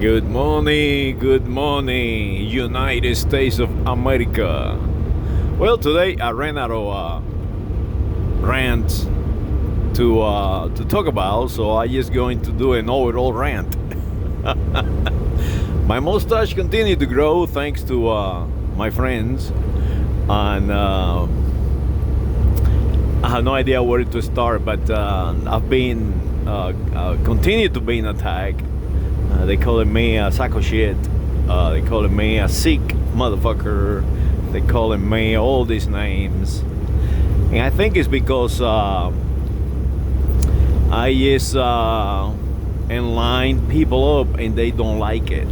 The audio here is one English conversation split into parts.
Good morning, United States of America. Well, today I ran out of rants to talk about, so I just going to do an overall rant. My mustache continued to grow thanks to my friends, and I have no idea where to start, but I've been continued to be in attack. They calling me a sack of shit. They calling me a sick motherfucker. They calling me all these names, and I think it's because I just enline people up, and they don't like it.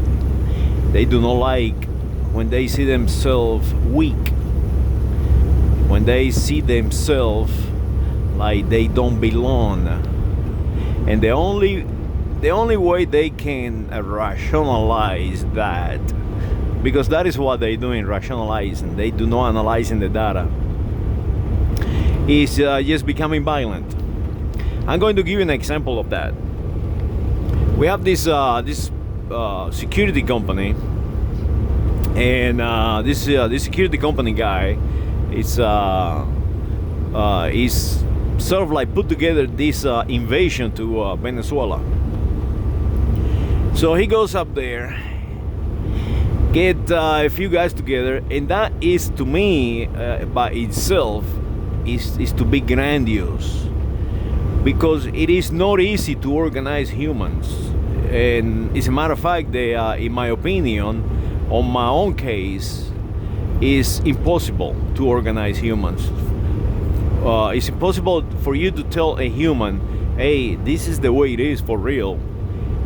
They do not like when they see themselves weak, when they see themselves like they don't belong, and the only way they can rationalize that, because that is what they're doing, rationalizing, they do not analyzing the data, is just becoming violent. I'm going to give you an example of that. We have this security company, and this security company guy is sort of like put together this invasion to Venezuela. So he goes up there, get a few guys together, and that is, to me, by itself, is to be grandiose, because it is not easy to organize humans. And as a matter of fact, they, in my opinion, on my own case, is impossible to organize humans. It's impossible for you to tell a human, hey, this is the way it is for real,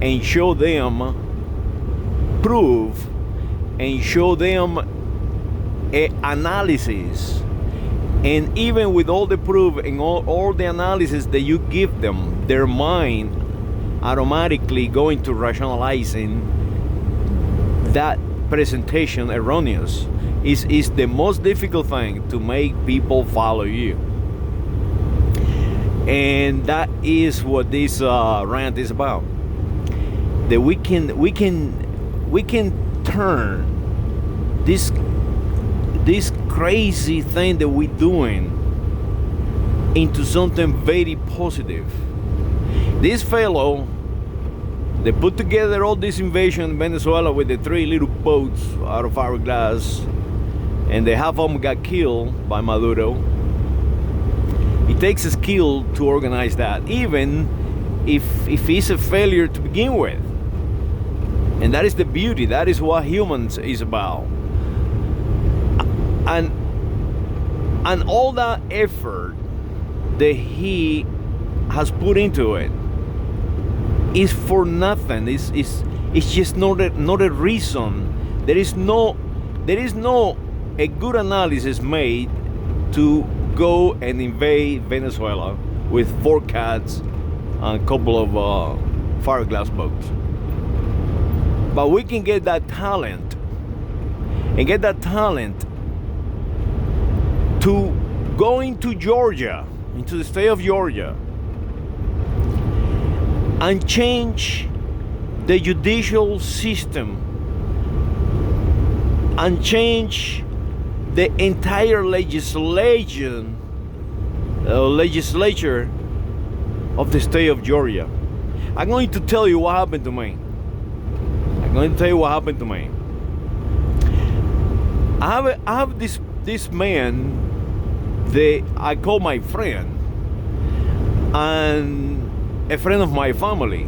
and show them proof, and show them analysis, and even with all the proof and all the analysis that you give them, their mind automatically going to rationalizing that presentation erroneous is the most difficult thing to make people follow you. And that is what this rant is about. That we can turn this crazy thing that we're doing into something very positive. This fellow, they put together all this invasion in Venezuela with the 3 little boats out of hourglass, and the half of them got killed by Maduro. It takes a skill to organize that, even if it's a failure to begin with. And that is the beauty. That is what humans is about. And all that effort that he has put into it is for nothing. It's just not a reason. There is no a good analysis made to go and invade Venezuela with 4 cats and a couple of fiberglass boats. But we can get that talent, and get that talent to go into Georgia, into the state of Georgia, and change the judicial system, and change the entire legislature of the state of Georgia. I'm going to tell you what happened to me. I have this man that I call my friend, and a friend of my family.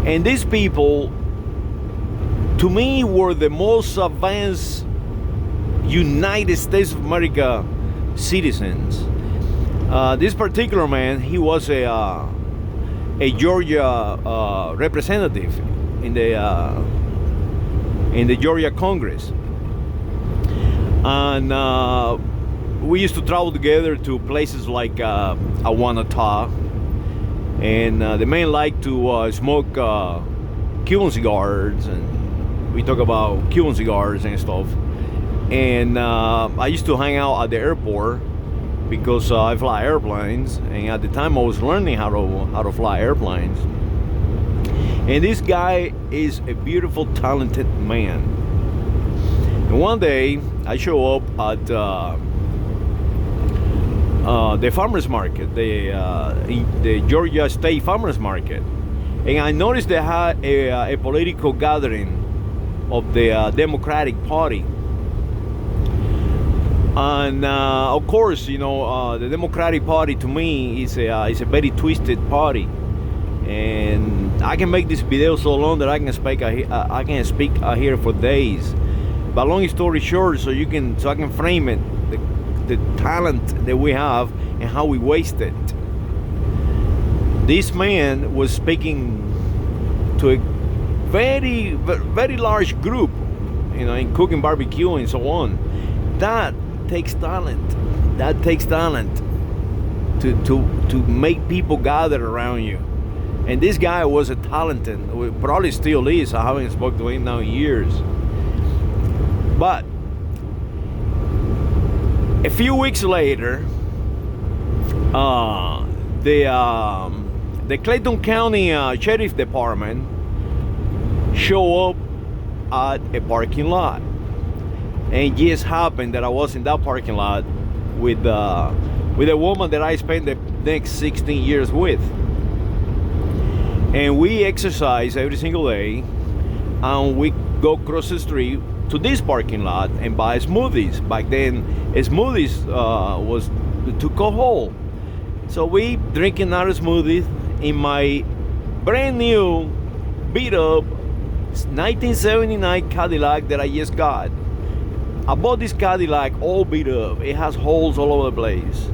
And these people, to me, were the most advanced United States of America citizens. This particular man, he was a Georgia representative in the Georgia Congress, and we used to travel together to places like Awanata, and the man liked to smoke Cuban cigars, and we talk about Cuban cigars and stuff. And I used to hang out at the airport because I fly airplanes, and at the time I was learning how to fly airplanes. And this guy is a beautiful, talented man. And one day, I show up at the farmers market, the Georgia State Farmers Market, and I noticed they had a political gathering of the Democratic Party. And of course, the Democratic Party to me is a very twisted party. And I can make this video so long that I can speak here for days. But long story short, so I can frame it, the talent that we have and how we waste it. This man was speaking to a very, very large group, in cooking, barbecue, and so on. That takes talent. That takes talent to make people gather around you. And this guy was a talented, probably still is. I haven't spoken to him now in years. But a few weeks later, the Clayton County Sheriff Department show up at a parking lot. And it just happened that I was in that parking lot with a woman that I spent the next 16 years with. And we exercise every single day, and we go across the street to this parking lot and buy smoothies. Back then, smoothies was to go whole. So we drinking our smoothies in my brand new, beat up 1979 Cadillac that I just got. I bought this Cadillac all beat up. It has holes all over the place.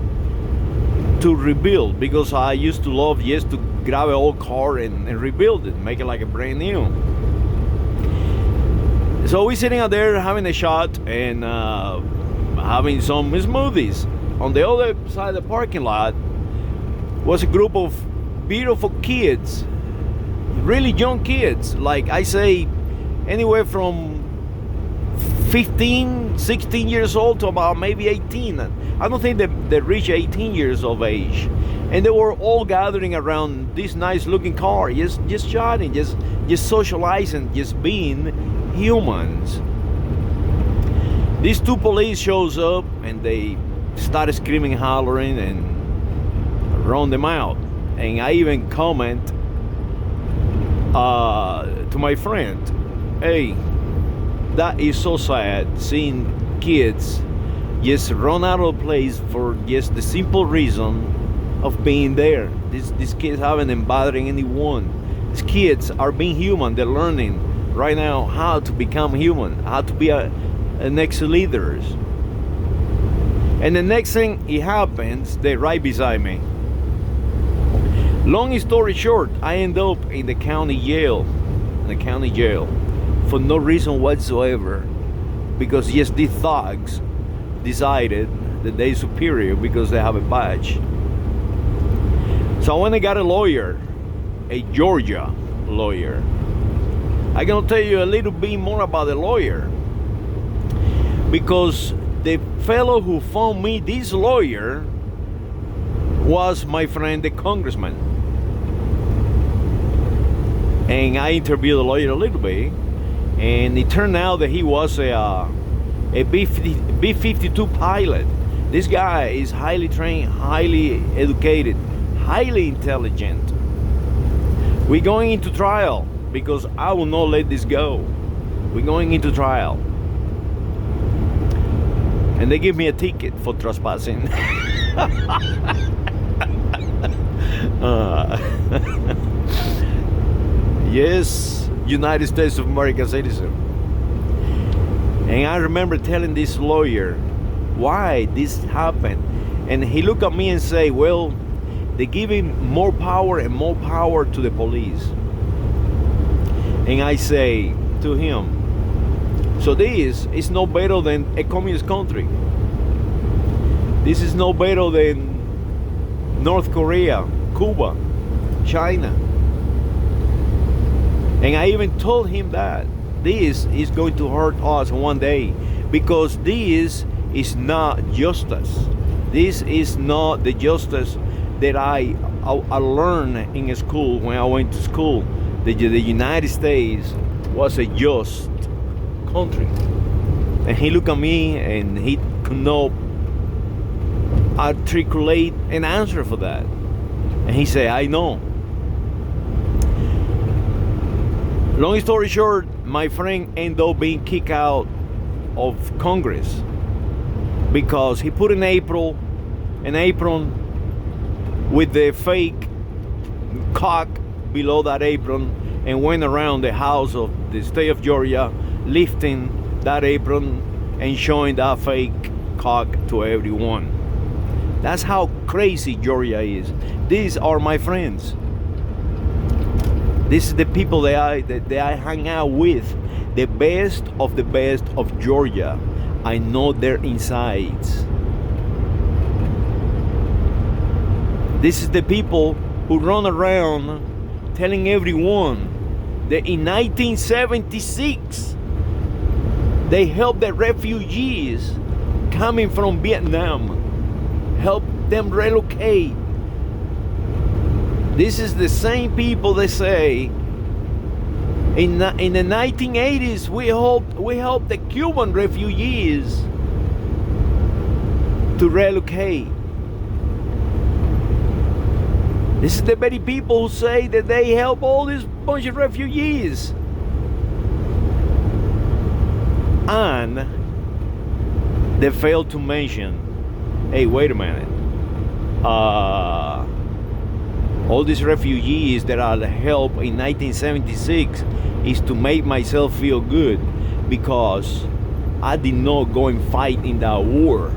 To rebuild, because I used to love just to grab an old car and rebuild it, make it like a brand new. So we're sitting out there having a shot and having some smoothies. On the other side of the parking lot was a group of beautiful kids, really young kids, like I say, anywhere from 15, 16 years old to about maybe 18. I don't think they reached 18 years of age. And they were all gathering around this nice looking car, just chatting, just socializing, just being humans. These two police shows up and they started screaming, hollering, and run them out. And I even comment to my friend, hey, that is so sad seeing kids just run out of the place for just the simple reason of being there. These kids haven't been bothering anyone. These kids are being human. They're learning right now how to become human, how to be a next leaders. And the next thing it happens, they're right beside me. Long story short, I end up in the county jail. For no reason whatsoever, because yes, these thugs decided that they're superior because they have a badge. So when I got a lawyer, a Georgia lawyer, I'm gonna tell you a little bit more about the lawyer, because the fellow who found me this lawyer was my friend the congressman. And I interviewed the lawyer a little bit, and it turned out that he was a B-52 pilot. This guy is highly trained, highly educated, highly intelligent. We're going into trial because I will not let this go. We're going into trial. And they give me a ticket for trespassing. Yes, United States of America citizen. And I remember telling this lawyer why this happened. And he looked at me and say, well, they give him more power and more power to the police. And I say to him, so this is no better than a communist country. This is no better than North Korea, Cuba, China. And I even told him that this is going to hurt us one day, because this is not justice. This is not the justice that I learned in school when I went to school. the United States was a just country. And he looked at me and he could not articulate an answer for that. And he said, I know. Long story short, my friend ended up being kicked out of Congress because he put an apron with the fake cock below that apron and went around the house of the state of Georgia lifting that apron and showing that fake cock to everyone. That's how crazy Georgia is. These are my friends. This is the people that I hang out with. The best of Georgia. I know their insides. This is the people who run around telling everyone that in 1976 they helped the refugees coming from Vietnam, helped them relocate. This is the same people that say in the 1980s we helped the Cuban refugees to relocate. This is the very people who say that they help all this bunch of refugees. And they fail to mention, hey, wait a minute. All these refugees that I helped in 1976 is to make myself feel good because I did not go and fight in that war.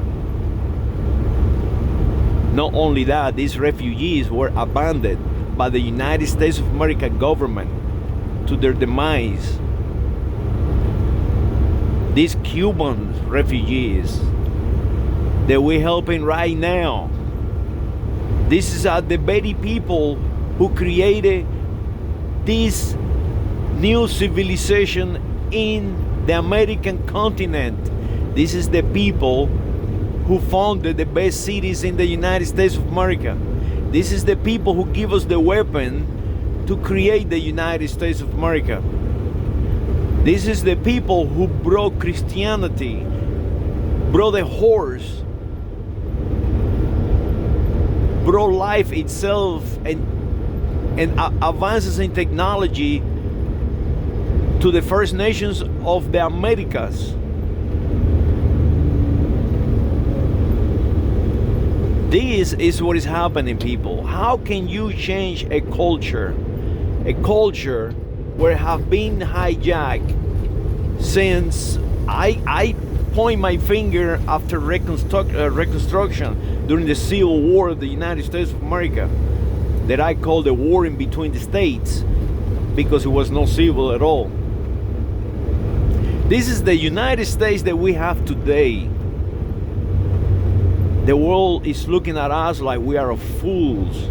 Not only that, these refugees were abandoned by the United States of America government to their demise. These Cuban refugees that we're helping right now, this is the very people who created this new civilization in the American continent. This is the people who founded the best cities in the United States of America. This is the people who give us the weapon to create the United States of America. This is the people who brought Christianity, brought the horse, brought life itself and advances in technology to the First Nations of the Americas. This is what is happening, people. How can you change a culture where have been hijacked since I point my finger after reconstruction during the Civil War of the United States of America, that I call the war in between the states, because it was no civil at all. This is the United States that we have today. The world is looking at us like we are fools,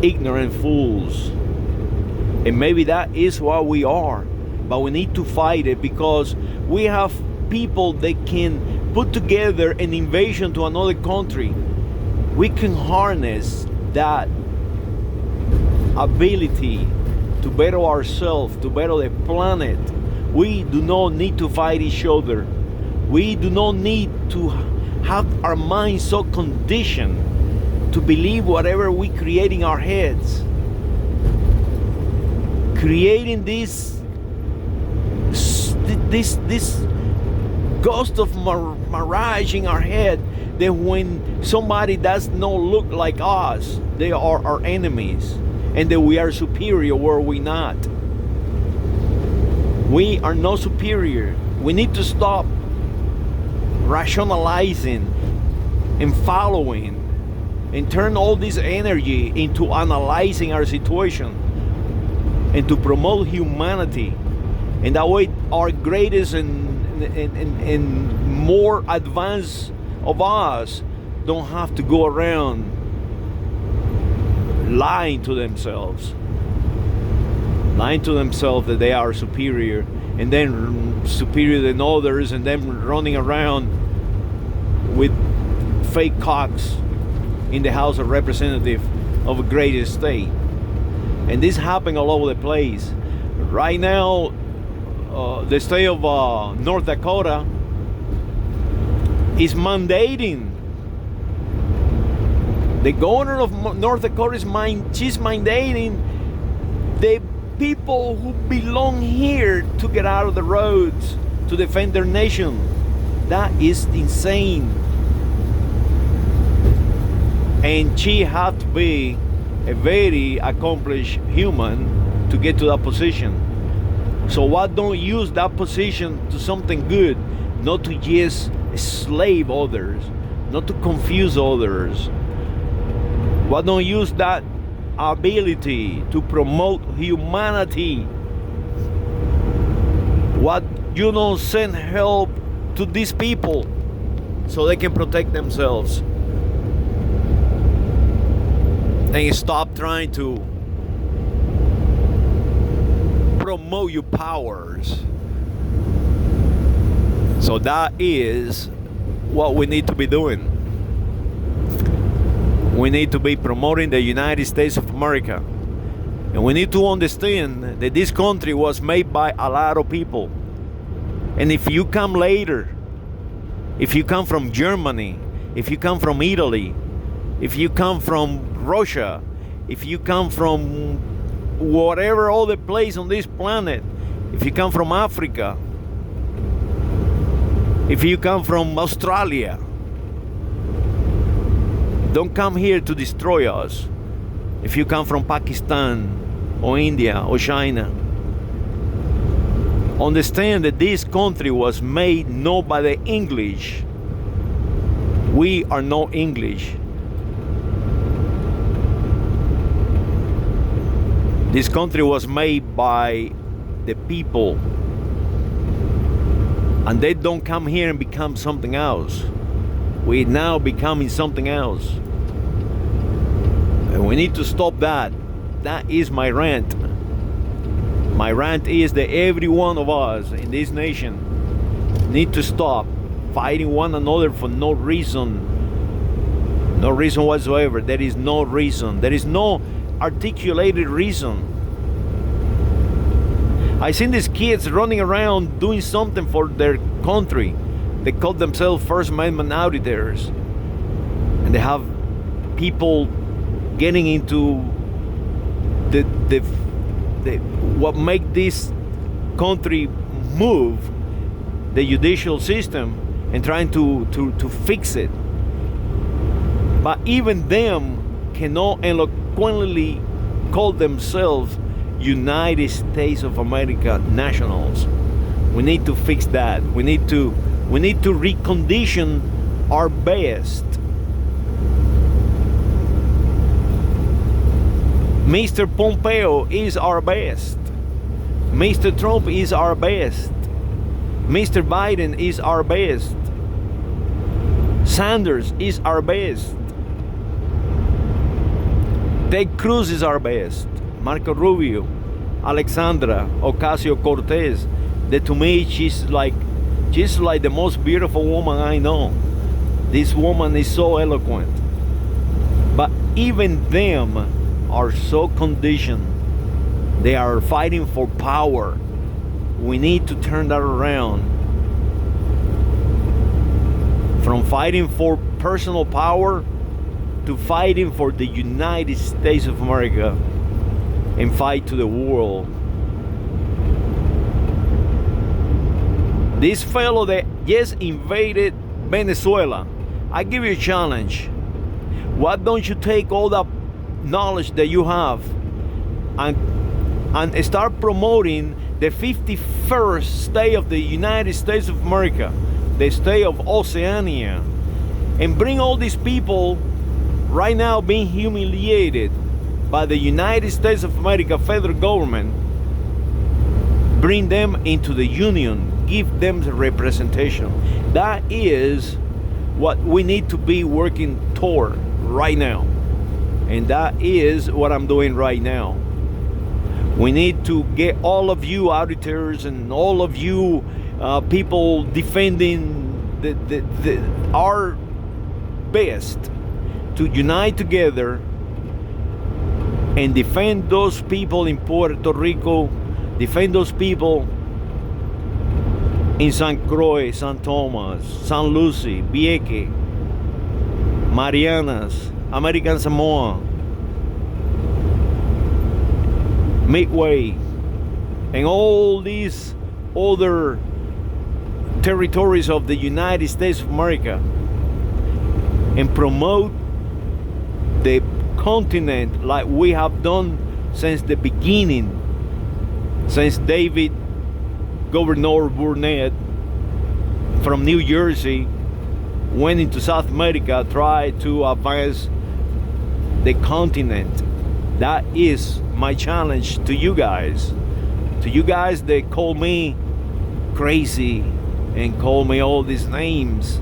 ignorant fools. And maybe that is what we are. But we need to fight it, because we have people that can put together an invasion to another country. We can harness that ability to better ourselves, to better the planet. We do not need to fight each other. We do not need to have our minds so conditioned to believe whatever we create in our heads. Creating this ghost of mirage in our head, that when somebody does not look like us, they are our enemies, and that we are superior where we not. We are not superior. We need to stop rationalizing and following and turn all this energy into analyzing our situation and to promote humanity. And that way our greatest and more advanced of us don't have to go around lying to themselves that they are superior, and then superior than others, and then running around with fake cocks in the House of Representatives of a great state. And this happening all over the place. Right now, the state of North Dakota is mandating. The governor of North Dakota she's mandating the people who belong here to get out of the roads to defend their nation. That is insane. And she had to be a very accomplished human to get to that position. So why don't use that position to something good, not to just slave others, not to confuse others? Why don't use that ability to promote humanity? Why you don't send help to these people so they can protect themselves? And stop trying to promote your powers. So that is what we need to be doing. We need to be promoting the United States of America. And we need to understand that this country was made by a lot of people. And if you come later, if you come from Germany, if you come from Italy, if you come from Russia, if you come from whatever other place on this planet, if you come from Africa, if you come from Australia, don't come here to destroy us. If you come from Pakistan or India or China, understand that this country was made not by the English. We are not English. This country was made by the people. And they don't come here and become something else. We're now becoming something else. And we need to stop that. That is my rant. My rant is that every one of us in this nation need to stop fighting one another for no reason. No reason whatsoever. There is no reason. There is no articulated reason. I seen these kids running around doing something for their country. They call themselves First Amendment auditors, and they have people getting into the what make this country move, the judicial system, and trying to fix it. But even them cannot eloquently call themselves United States of America nationals. We need to fix that. We need to recondition our best. Mr. Pompeo is our best. Mr. Trump is our best. Mr. Biden is our best. Sanders is our best. Ted Cruz is our best. Marco Rubio, Alexandra Ocasio-Cortez, that to me she's like the most beautiful woman I know. This woman is so eloquent. But even them are so conditioned. They are fighting for power. We need to turn that around. From fighting for personal power to fighting for the United States of America and fight to the world. This fellow that just invaded Venezuela, I give you a challenge. Why don't you take all that knowledge that you have and start promoting the 51st state of the United States of America, the state of Oceania, and bring all these people right now being humiliated by the United States of America federal government, bring them into the union, give them the representation. That is what we need to be working toward right now. And that is what I'm doing right now. We need to get all of you auditors and all of you people defending our best to unite together and defend those people in Puerto Rico, defend those people in St. Croix, St. Thomas, St. Lucie, Vieques, Marianas, American Samoa, Midway, and all these other territories of the United States of America, and promote the continent like we have done since the beginning, since David Governor Burnett from New Jersey went into South America, tried to advance the continent. That is my challenge to you guys. To you guys that call me crazy and call me all these names.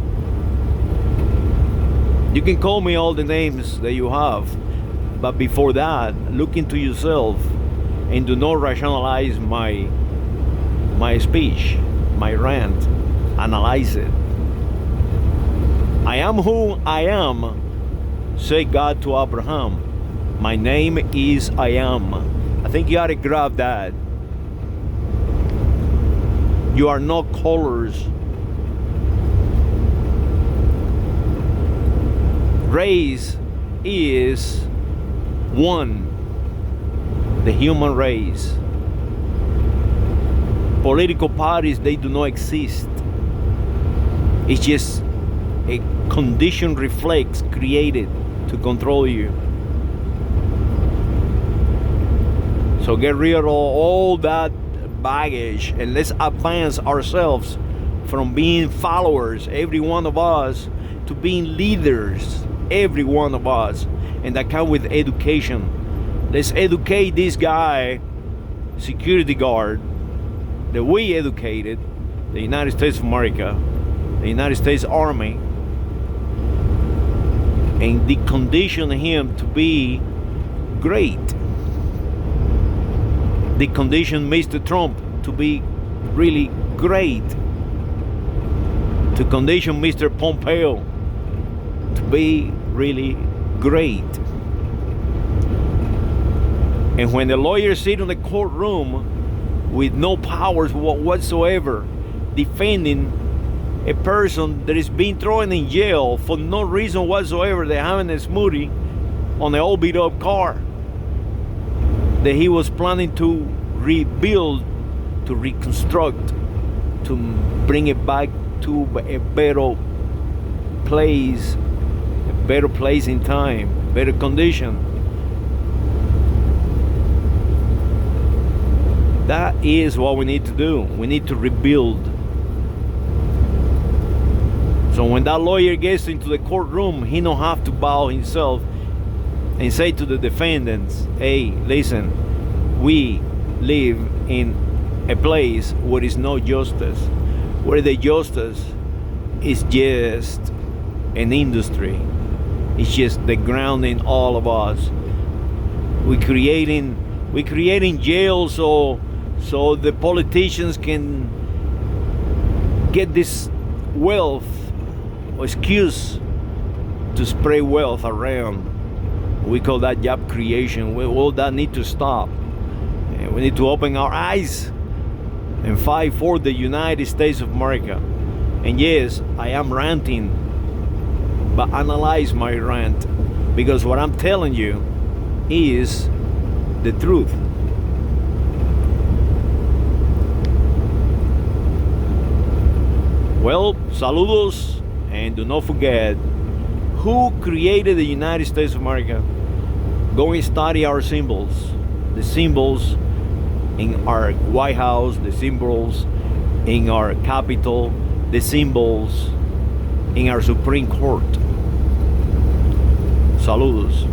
You can call me all the names that you have, but before that, look into yourself and do not rationalize my speech, my rant. Analyze it. I am who I am, said God to Abraham. My name is I am. I think you ought to grab that. You are not colors. Race is one, the human race. Political parties, they do not exist. It's just a conditioned reflex created to control you. So get rid of all that baggage and let's advance ourselves from being followers, every one of us, to being leaders, every one of us. And that comes with education. Let's educate this guy, security guard, that we educated, the United States of America, the United States Army, and decondition him to be great. Decondition Mr. Trump to be really great. To condition Mr. Pompeo to be really great. And when the lawyers sit in the courtroom with no powers whatsoever, defending a person that is being thrown in jail for no reason whatsoever, they're having a smoothie on an old beat up car that he was planning to rebuild, to reconstruct, to bring it back to a better place in time, better condition. That is what we need to do. We need to rebuild. So when that lawyer gets into the courtroom, he don't have to bow himself and say to the defendants, hey, listen, we live in a place where there is no justice, where the justice is just an industry. It's just the grounding all of us. We're creating jails so the politicians can get this wealth or excuse to spread wealth around. We call that job creation. All that need to stop. And we need to open our eyes and fight for the United States of America. And yes, I am ranting, but analyze my rant, because what I'm telling you is the truth. Well, saludos, and do not forget who created the United States of America. Go and study our symbols, the symbols in our White House, the symbols in our Capitol, the symbols in our Supreme Court. Saludos.